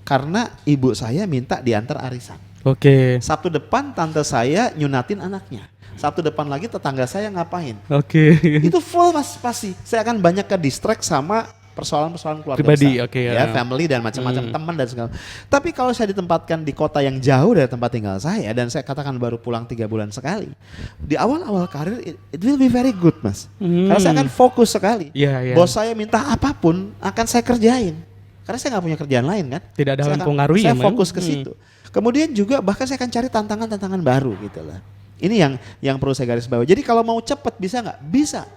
karena ibu saya minta diantar arisan. Oke. Sabtu depan tante saya nyunatin anaknya. Sabtu depan lagi tetangga saya ngapain. Oke. Itu full mas pasti. Saya akan banyak ke distract sama persoalan-persoalan keluarga Pribadi, besar. oke, ya. ya. Family dan macam-macam teman dan segala. Tapi kalau saya ditempatkan di kota yang jauh dari tempat tinggal saya dan saya katakan baru pulang 3 bulan sekali. Di awal-awal karir it will be very good mas. Karena saya akan fokus sekali. Iya, iya. Bos saya minta apapun akan saya kerjain. Karena saya nggak punya kerjaan lain kan. Tidak ada Saya yang akan- mempengaruhi Saya ya, Mang? fokus ke situ. Kemudian juga bahkan saya akan cari tantangan-tantangan baru gitu lah. Ini yang perlu saya garis bawahi. Jadi kalau mau cepat bisa nggak? Bisa.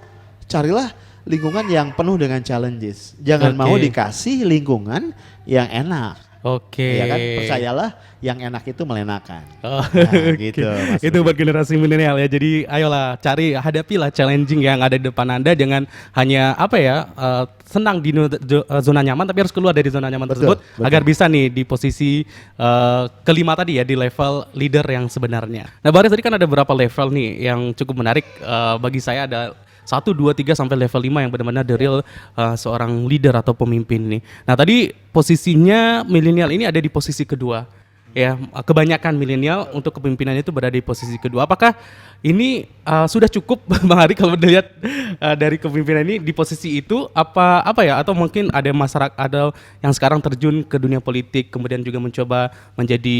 Carilah lingkungan yang penuh dengan challenges. Jangan Oke. mau dikasih lingkungan yang enak. Oke. Ya kan? Percayalah yang enak itu melenakan. Oh, Nah, gitu, Mas Itu buat generasi milenial ya. Jadi ayolah hadapilah challenging yang ada di depan Anda. Jangan hanya senang di zona nyaman, tapi harus keluar dari zona nyaman Betul, tersebut betul. agar bisa nih di posisi kelima tadi ya, di level leader yang sebenarnya. Nah, Baris tadi kan ada beberapa level nih yang cukup menarik bagi saya. Ada 1, 2, 3 sampai level 5 yang benar-benar the real seorang leader atau pemimpin nih. Nah, tadi posisinya milenial ini ada di posisi kedua. Ya, kebanyakan milenial untuk kepemimpinan itu berada di posisi kedua. Apakah ini sudah cukup Bang Ari kalau dilihat dari kepemimpinan ini di posisi itu apa ya, atau mungkin ada masyarakat ada yang sekarang terjun ke dunia politik kemudian juga mencoba menjadi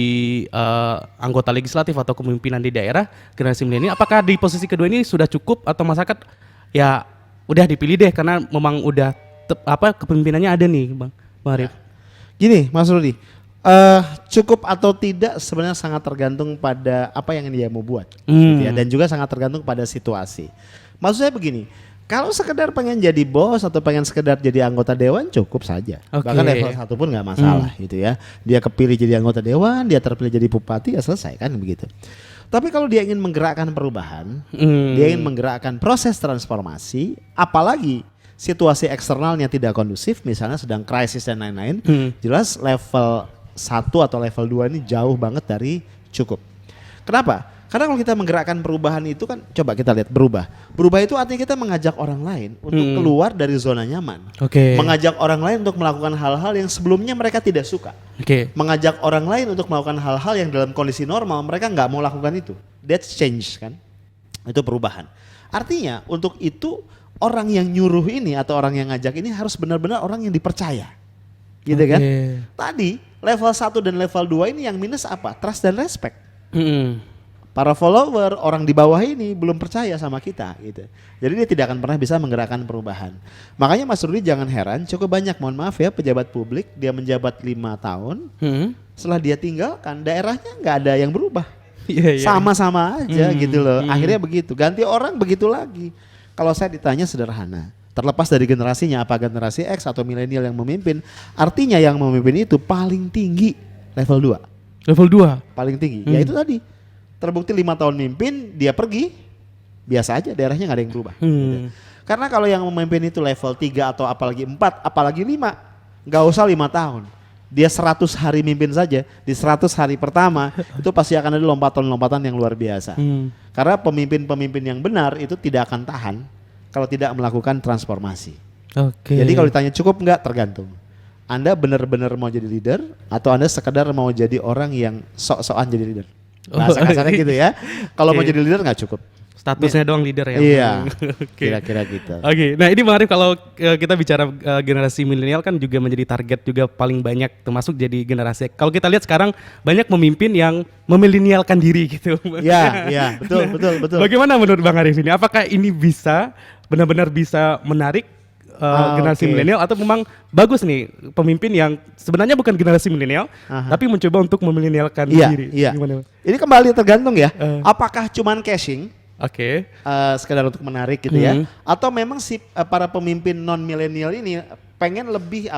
anggota legislatif atau kepemimpinan di daerah generasi milenial, apakah di posisi kedua ini sudah cukup atau masyarakat ya udah dipilih deh karena memang udah kepemimpinannya ada nih Bang Arif. Gini Mas Rudi, cukup atau tidak sebenarnya sangat tergantung pada apa yang dia mau buat gitu ya, dan juga sangat tergantung pada situasi. Maksud saya begini, kalau sekedar pengen jadi bos atau pengen sekedar jadi anggota dewan cukup saja. Oke. Bahkan level 1 pun nggak masalah gitu ya. Dia kepilih jadi anggota dewan, dia terpilih jadi bupati, ya selesai kan begitu. Tapi kalau dia ingin menggerakkan perubahan, dia ingin menggerakkan proses transformasi, apalagi situasi eksternalnya tidak kondusif, misalnya sedang krisis dan lain-lain, jelas level 1 atau level 2 ini jauh banget dari cukup. Kenapa? Karena kalau kita menggerakkan perubahan itu kan, coba kita lihat berubah. Berubah itu artinya kita mengajak orang lain untuk keluar dari zona nyaman. Oke. Mengajak orang lain untuk melakukan hal-hal yang sebelumnya mereka tidak suka. Oke. Mengajak orang lain untuk melakukan hal-hal yang dalam kondisi normal mereka nggak mau lakukan itu. That's change kan. Itu perubahan. Artinya untuk itu orang yang nyuruh ini atau orang yang ngajak ini harus benar-benar orang yang dipercaya. Gitu kan. Tadi level 1 dan level 2 ini yang minus apa? Trust dan respect. Para follower, orang di bawah ini belum percaya sama kita gitu. Jadi dia tidak akan pernah bisa menggerakkan perubahan. Makanya Mas Rudi jangan heran, cukup banyak, mohon maaf ya, pejabat publik dia menjabat 5 tahun, setelah dia tinggalkan daerahnya nggak ada yang berubah. Sama-sama aja gitu loh. Akhirnya begitu, ganti orang begitu lagi. Kalau saya ditanya sederhana, terlepas dari generasinya, apa generasi X atau milenial yang memimpin, artinya yang memimpin itu paling tinggi level 2. Level 2. Paling tinggi, ya itu tadi. Terbukti 5 tahun mimpin, dia pergi, biasa aja daerahnya gak ada yang berubah. Gitu. Karena kalau yang memimpin itu level 3 atau apalagi 4, apalagi 5, gak usah 5 tahun. Dia 100 hari mimpin saja, di 100 hari pertama itu pasti akan ada lompatan-lompatan yang luar biasa. Karena pemimpin-pemimpin yang benar itu tidak akan tahan kalau tidak melakukan transformasi. Oke. Jadi kalau ditanya cukup enggak, tergantung. Anda benar-benar mau jadi leader atau Anda sekedar mau jadi orang yang sok-sokan jadi leader. Bahasa kasarnya gitu ya. Kalau mau jadi leader nggak cukup. Statusnya doang leader ya. Iya. Oke. Kira-kira gitu. Oke. Nah, ini Bang Arif, kalau kita bicara generasi milenial kan juga menjadi target juga paling banyak, termasuk jadi generasi. Kalau kita lihat sekarang banyak pemimpin yang memilenialkan diri gitu. Iya, betul. Bagaimana menurut Bang Arif ini? Apakah ini bisa benar-benar bisa menarik generasi milenial, atau memang bagus nih pemimpin yang sebenarnya bukan generasi milenial tapi mencoba untuk memilenialkan diri? Iya. Gimana? Ini kembali tergantung ya. Apakah cuman cashing? Oke. Sekedar untuk menarik gitu ya, atau memang si para pemimpin non milenial ini pengen lebih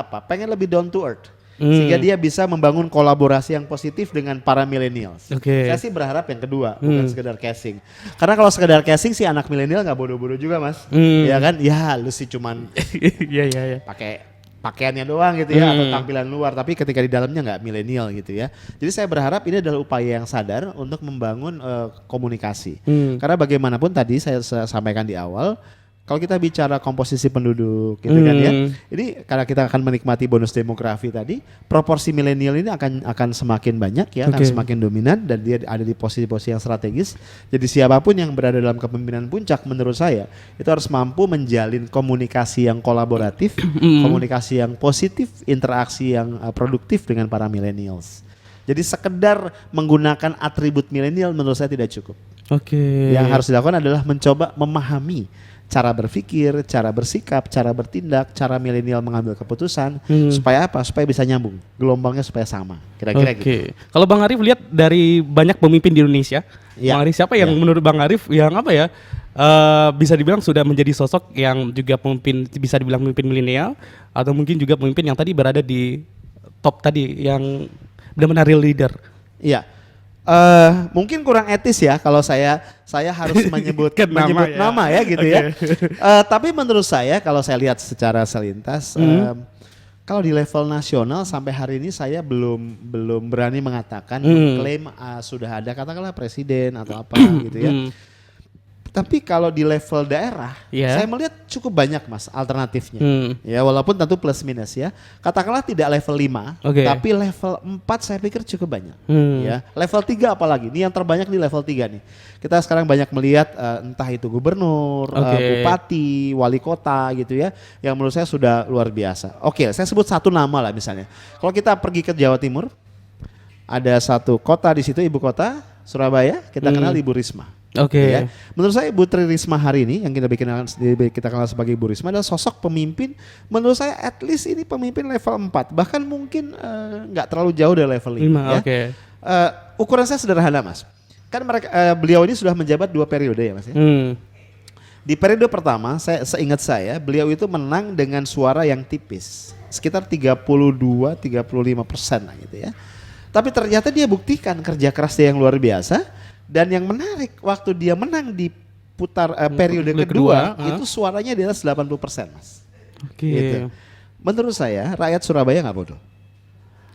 down to earth, sehingga dia bisa membangun kolaborasi yang positif dengan para millennials. Saya sih berharap yang kedua, bukan sekedar casing. Karena kalau sekedar casing sih anak milenial nggak bodoh-bodoh juga mas, ya kan? Ya lu sih cuman Iya. pakai pakaiannya doang gitu ya atau tampilan luar, tapi ketika di dalamnya nggak milenial gitu ya. Jadi saya berharap ini adalah upaya yang sadar untuk membangun komunikasi. Karena bagaimanapun tadi saya sampaikan di awal, kalau kita bicara komposisi penduduk gitu kan ya, ini karena kita akan menikmati bonus demografi tadi, proporsi milenial ini akan semakin banyak ya, akan semakin dominan dan dia ada di posisi-posisi yang strategis. Jadi siapapun yang berada dalam kepemimpinan puncak menurut saya itu harus mampu menjalin komunikasi yang kolaboratif, komunikasi yang positif, interaksi yang produktif dengan para millennials. Jadi sekedar menggunakan atribut milenial menurut saya tidak cukup. Yang harus dilakukan adalah mencoba memahami cara berpikir, cara bersikap, cara bertindak, cara milenial mengambil keputusan, supaya apa? Supaya bisa nyambung, gelombangnya supaya sama. Kira-kira gitu. Kalau Bang Arif lihat dari banyak pemimpin di Indonesia, Bang Arif siapa yang menurut Bang Arif yang apa ya? Bisa dibilang sudah menjadi sosok yang juga pemimpin, bisa dibilang pemimpin milenial atau mungkin juga pemimpin yang tadi berada di top tadi yang benar-benar real leader. Iya. Mungkin kurang etis ya kalau saya harus menyebut nama ya gitu ya. Tapi menurut saya kalau saya lihat secara selintas, kalau di level nasional sampai hari ini saya belum berani mengatakan mengklaim sudah ada katakanlah presiden atau apa gitu ya. Tapi kalau di level daerah, saya melihat cukup banyak Mas alternatifnya. Ya walaupun tentu plus minus ya. Katakanlah tidak level 5, tapi level 4 saya pikir cukup banyak. Ya, level 3 apalagi? Ini yang terbanyak di level 3 nih. Kita sekarang banyak melihat entah itu gubernur, bupati, wali kota gitu ya, yang menurut saya sudah luar biasa. Saya sebut satu nama lah misalnya. Kalau kita pergi ke Jawa Timur, ada satu kota di situ, ibu kota Surabaya, kita kenal Ibu Risma. Ya. Menurut saya Ibu Tri Risma hari ini yang kita kenal sebagai Ibu Risma adalah sosok pemimpin. Menurut saya at least ini pemimpin level 4, bahkan mungkin nggak terlalu jauh dari level 5 ya. Ukuran saya sederhana Mas. Kan beliau ini sudah menjabat 2 periode ya Mas ya. Di periode pertama seingat saya beliau itu menang dengan suara yang tipis, sekitar 32-35% lah gitu ya. Tapi ternyata dia buktikan kerja keras dia yang luar biasa. Dan yang menarik waktu dia menang di periode kedua itu suaranya di atas 80% Mas. Gitu. Menurut saya rakyat Surabaya nggak bodoh.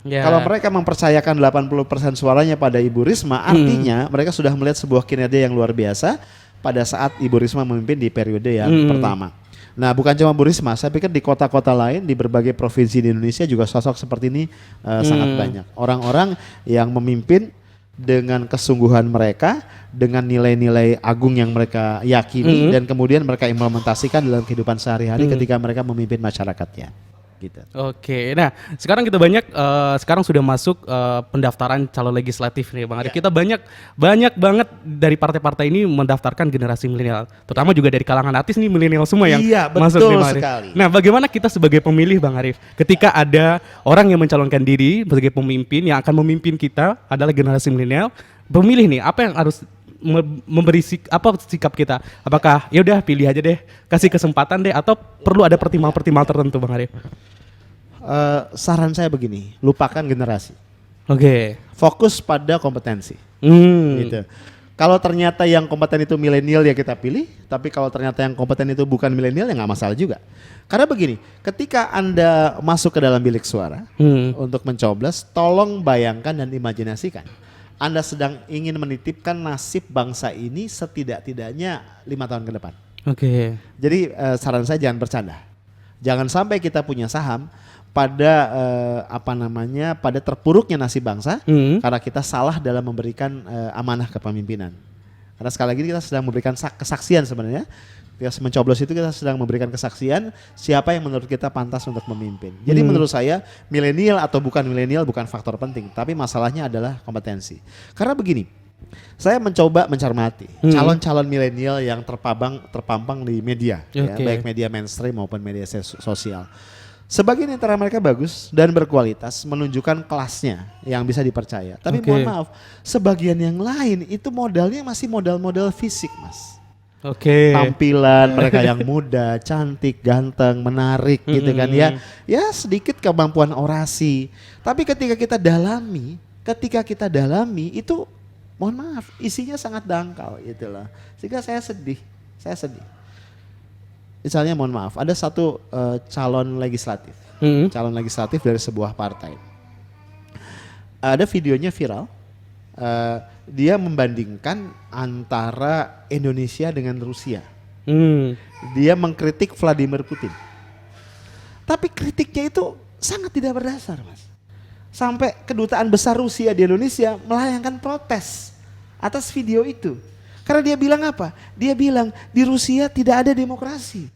Kalau mereka mempercayakan 80% suaranya pada Ibu Risma, artinya mereka sudah melihat sebuah kinerja yang luar biasa pada saat Ibu Risma memimpin di periode yang pertama. Nah bukan cuma Bu Risma, saya pikir di kota-kota lain di berbagai provinsi di Indonesia juga sosok seperti ini sangat banyak. Orang-orang yang memimpin dengan kesungguhan mereka, dengan nilai-nilai agung yang mereka yakini dan kemudian mereka implementasikan dalam kehidupan sehari-hari ketika mereka memimpin masyarakatnya. Gitu. Nah sekarang kita sekarang sudah masuk pendaftaran calon legislatif nih Bang Arif. Kita banyak banget dari partai-partai ini mendaftarkan generasi milenial, terutama juga dari kalangan artis nih milenial semua yang masuk nih Bang Arif. Nah bagaimana kita sebagai pemilih Bang Arif ketika ada orang yang mencalonkan diri sebagai pemimpin yang akan memimpin kita adalah generasi milenial, pemilih nih apa yang harus memberi sikap kita? Apakah ya udah pilih aja deh, kasih kesempatan deh, atau perlu ada pertimbangan-pertimbangan tertentu Bang Arif? Saran saya begini, lupakan generasi. Fokus pada kompetensi. Gitu. Kalau ternyata yang kompeten itu milenial ya kita pilih, tapi kalau ternyata yang kompeten itu bukan milenial ya nggak masalah juga. Karena begini, ketika Anda masuk ke dalam bilik suara untuk mencoblos, tolong bayangkan dan imajinasikan. Anda sedang ingin menitipkan nasib bangsa ini setidak-tidaknya 5 tahun ke depan. Jadi saran saya jangan bercanda. Jangan sampai kita punya saham pada pada terpuruknya nasib bangsa karena kita salah dalam memberikan amanah kepemimpinan. Karena sekali lagi kita sedang memberikan kesaksian sebenarnya. Kita mencoblos itu kita sedang memberikan kesaksian siapa yang menurut kita pantas untuk memimpin. Jadi menurut saya milenial atau bukan milenial bukan faktor penting, tapi masalahnya adalah kompetensi. Karena begini, saya mencoba mencermati calon-calon milenial yang terpampang di media, ya, baik media mainstream maupun media sosial. Sebagian antara mereka bagus dan berkualitas, menunjukkan kelasnya yang bisa dipercaya. Tapi mohon maaf, sebagian yang lain itu modalnya masih modal-modal fisik Mas. Tampilan mereka yang muda, cantik, ganteng, menarik gitu kan ya. Ya sedikit kemampuan orasi. Tapi ketika kita dalami itu mohon maaf isinya sangat dangkal gitu loh. Sehingga saya sedih. misalnya mohon maaf, ada satu calon legislatif dari sebuah partai. Ada videonya viral, dia membandingkan antara Indonesia dengan Rusia. Dia mengkritik Vladimir Putin. Tapi kritiknya itu sangat tidak berdasar, Mas. Sampai kedutaan besar Rusia di Indonesia melayangkan protes atas video itu. Karena dia bilang apa? Dia bilang di Rusia tidak ada demokrasi.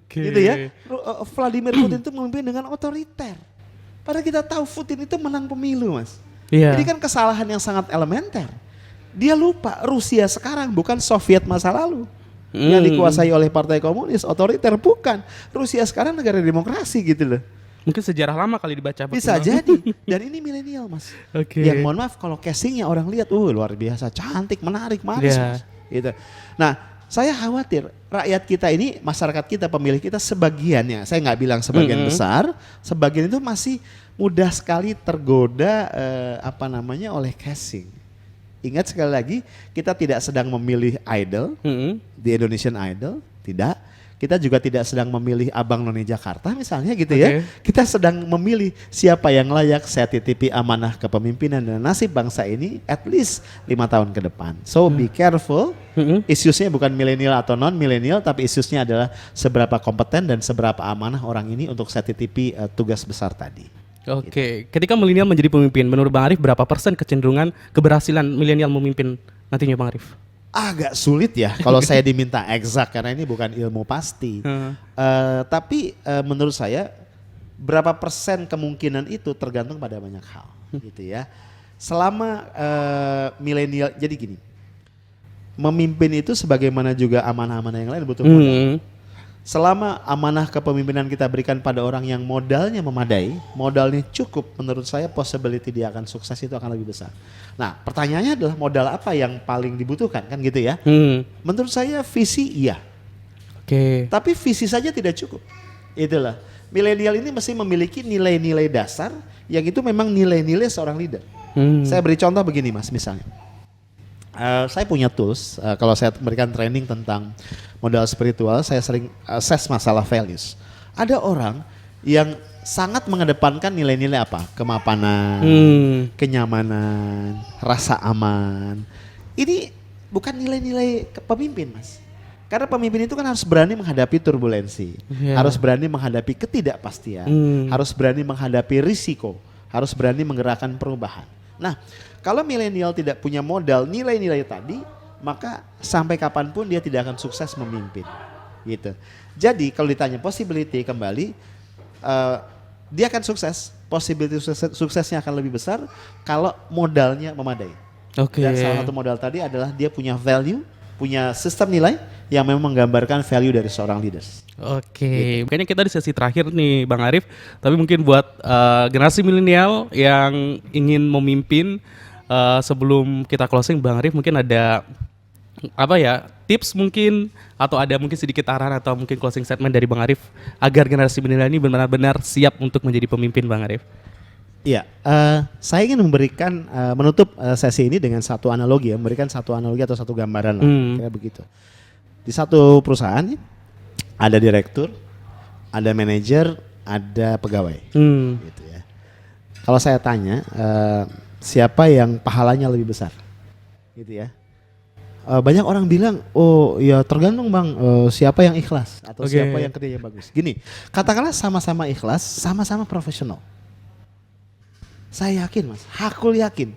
Gitu ya. Vladimir Putin itu memimpin dengan otoriter. Padahal kita tahu Putin itu menang pemilu, Mas. Iya. Ini kan kesalahan yang sangat elementer. Dia lupa Rusia sekarang bukan Soviet masa lalu. Yang dikuasai oleh partai komunis, otoriter, bukan. Rusia sekarang negara demokrasi gitu loh. Mungkin sejarah lama kali dibaca. Bisa jadi. Dan ini milenial, Mas. Yang mohon maaf kalau casingnya orang lihat, luar biasa, cantik, menarik, manis, Mas. Gitu. Nah, saya khawatir rakyat kita ini, masyarakat kita, pemilih kita sebagiannya, saya nggak bilang sebagian besar, sebagian itu masih mudah sekali tergoda oleh casing. Ingat sekali lagi, kita tidak sedang memilih idol di Indonesian Idol, tidak. Kita juga tidak sedang memilih Abang None Jakarta misalnya gitu ya. Kita sedang memilih siapa yang layak saya titipi amanah kepemimpinan dan nasib bangsa ini at least 5 tahun ke depan. So be careful. Isusnya bukan milenial atau non milenial, tapi isusnya adalah seberapa kompeten dan seberapa amanah orang ini untuk saya titipi tugas besar tadi. Oke, ketika milenial menjadi pemimpin, menurut Bang Arief berapa persen kecenderungan keberhasilan milenial memimpin nantinya, Bang Arief? Agak sulit ya kalau saya diminta eksak karena ini bukan ilmu pasti. Tapi menurut saya berapa persen kemungkinan itu tergantung pada banyak hal, gitu ya. Selama milenial, jadi gini, memimpin itu sebagaimana juga amanah-amanah yang lain butuh modal. Selama amanah kepemimpinan kita berikan pada orang yang modalnya memadai, modalnya cukup, menurut saya possibility dia akan sukses itu akan lebih besar. Nah, pertanyaannya adalah modal apa yang paling dibutuhkan, kan gitu ya? Menurut saya visi iya. Tapi visi saja tidak cukup. Itulah. Milenial ini mesti memiliki nilai-nilai dasar yang itu memang nilai-nilai seorang leader. Saya beri contoh begini, Mas, misalnya. Saya punya tools, kalau saya memberikan training tentang modal spiritual, saya sering assess masalah values. Ada orang yang sangat mengedepankan nilai-nilai apa? Kemapanan, kenyamanan, rasa aman. Ini bukan nilai-nilai pemimpin, Mas. Karena pemimpin itu kan harus berani menghadapi turbulensi, harus berani menghadapi ketidakpastian, harus berani menghadapi risiko, harus berani menggerakkan perubahan. Nah, kalau milenial tidak punya modal nilai-nilai tadi, maka sampai kapanpun dia tidak akan sukses memimpin. Gitu. Jadi kalau ditanya possibility kembali, dia akan sukses. Possibility suksesnya akan lebih besar kalau modalnya memadai. Dan salah satu modal tadi adalah dia punya value, punya sistem nilai yang memang menggambarkan value dari seorang leaders. Gitu. Kayaknya kita di sesi terakhir nih Bang Arief, tapi mungkin buat generasi milenial yang ingin memimpin, sebelum kita closing, Bang Arief mungkin ada tips mungkin, atau ada mungkin sedikit arahan atau mungkin closing statement dari Bang Arief agar generasi milenial ini benar-benar siap untuk menjadi pemimpin, Bang Arief. Iya, saya ingin memberikan menutup sesi ini dengan satu analogi ya, memberikan satu analogi atau satu gambaran lah, kayak begitu. Di satu perusahaan ada direktur, ada manajer, ada pegawai, gitu ya. Kalau saya tanya siapa yang pahalanya lebih besar, gitu ya. Banyak orang bilang, oh ya tergantung Bang, siapa yang ikhlas atau siapa yang kerjanya bagus. Gini, katakanlah sama-sama ikhlas, sama-sama profesional. Saya yakin Mas, hakul yakin.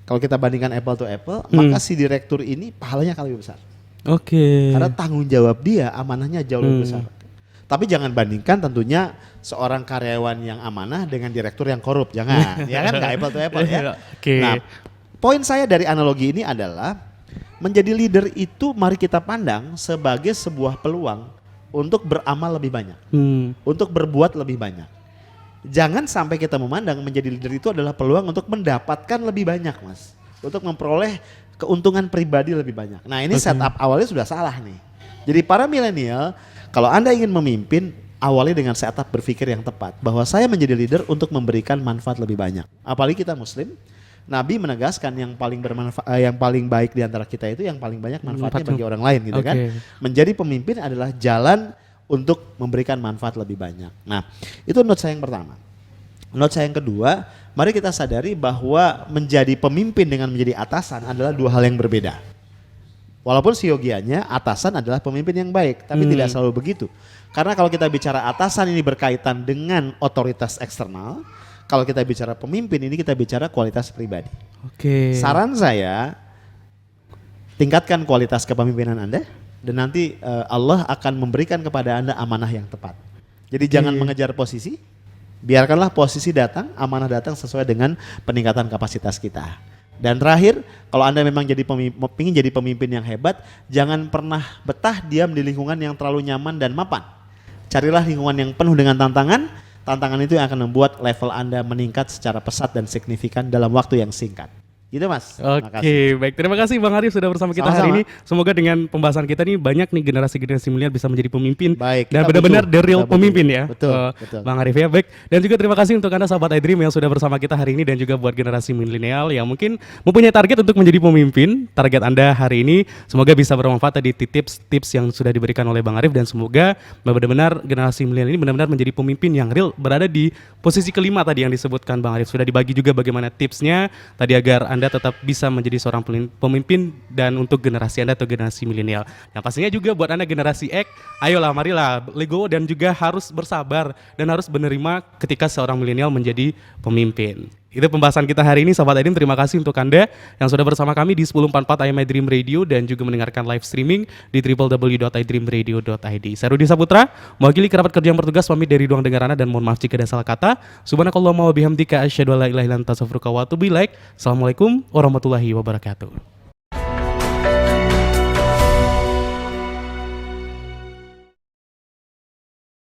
Kalau kita bandingkan apple to apple, maka si direktur ini pahalanya akan lebih besar. Karena tanggung jawab dia, amanahnya jauh lebih besar. Tapi jangan bandingkan tentunya seorang karyawan yang amanah dengan direktur yang korup, jangan. Ya kan, nggak apple to apple ya. Nah, poin saya dari analogi ini adalah menjadi leader itu mari kita pandang sebagai sebuah peluang untuk beramal lebih banyak, untuk berbuat lebih banyak. Jangan sampai kita memandang menjadi leader itu adalah peluang untuk mendapatkan lebih banyak, Mas, untuk memperoleh keuntungan pribadi lebih banyak. Nah, ini setup awalnya sudah salah nih. Jadi para milenial, kalau Anda ingin memimpin, awali dengan setup berpikir yang tepat bahwa saya menjadi leader untuk memberikan manfaat lebih banyak. Apalagi kita Muslim, Nabi menegaskan yang paling yang paling baik di antara kita itu yang paling banyak manfaatnya bagi orang lain gitu kan. Menjadi pemimpin adalah jalan untuk memberikan manfaat lebih banyak. Nah, itu note saya yang pertama. Note saya yang kedua, mari kita sadari bahwa menjadi pemimpin dengan menjadi atasan adalah dua hal yang berbeda. Walaupun siogianya atasan adalah pemimpin yang baik, tapi tidak selalu begitu. Karena kalau kita bicara atasan ini berkaitan dengan otoritas eksternal, kalau kita bicara pemimpin ini kita bicara kualitas pribadi. Saran saya, tingkatkan kualitas kepemimpinan Anda dan nanti Allah akan memberikan kepada Anda amanah yang tepat. Jadi jangan mengejar posisi, biarkanlah posisi datang, amanah datang sesuai dengan peningkatan kapasitas kita. Dan terakhir, kalau Anda memang ingin jadi pemimpin yang hebat, jangan pernah betah diam di lingkungan yang terlalu nyaman dan mapan. Carilah lingkungan yang penuh dengan tantangan. Tantangan itu yang akan membuat level Anda meningkat secara pesat dan signifikan dalam waktu yang singkat. Gitu Mas. Oke, baik. Terima kasih Bang Arif sudah bersama kita hari ini. Semoga dengan pembahasan kita nih banyak nih generasi-generasi milenial bisa menjadi pemimpin. Baik. Dan benar-benar the real pemimpin ya. Betul. Bang Arif ya, baik. Dan juga terima kasih untuk Anda sahabat iDream yang sudah bersama kita hari ini dan juga buat generasi milenial yang mungkin mempunyai target untuk menjadi pemimpin. Target Anda hari ini semoga bisa bermanfaat tadi tips-tips yang sudah diberikan oleh Bang Arif dan semoga benar-benar generasi milenial ini benar-benar menjadi pemimpin yang real berada di posisi kelima tadi yang disebutkan Bang Arif. Sudah dibagi juga bagaimana tipsnya tadi agar Anda tetap bisa menjadi seorang pemimpin dan untuk generasi Anda atau generasi milenial. Nah pastinya juga buat Anda generasi X, ayolah marilah legowo dan juga harus bersabar dan harus menerima ketika seorang milenial menjadi pemimpin. Itu pembahasan kita hari ini sahabat iDream. Terima kasih untuk Anda yang sudah bersama kami di 1044 AM iDream Radio dan juga mendengarkan live streaming di www.idreamradio.id. Saya Rudi Saputra, mewakili kerabat kerja yang bertugas pamit dari ruang dengar Anda dan mohon maaf jika ada salah kata. Subhanakallahumma wa bihamdika asyhadu an la ilaha illa anta astaghfiruka wa atubu ilaik. Assalamualaikum warahmatullahi wabarakatuh.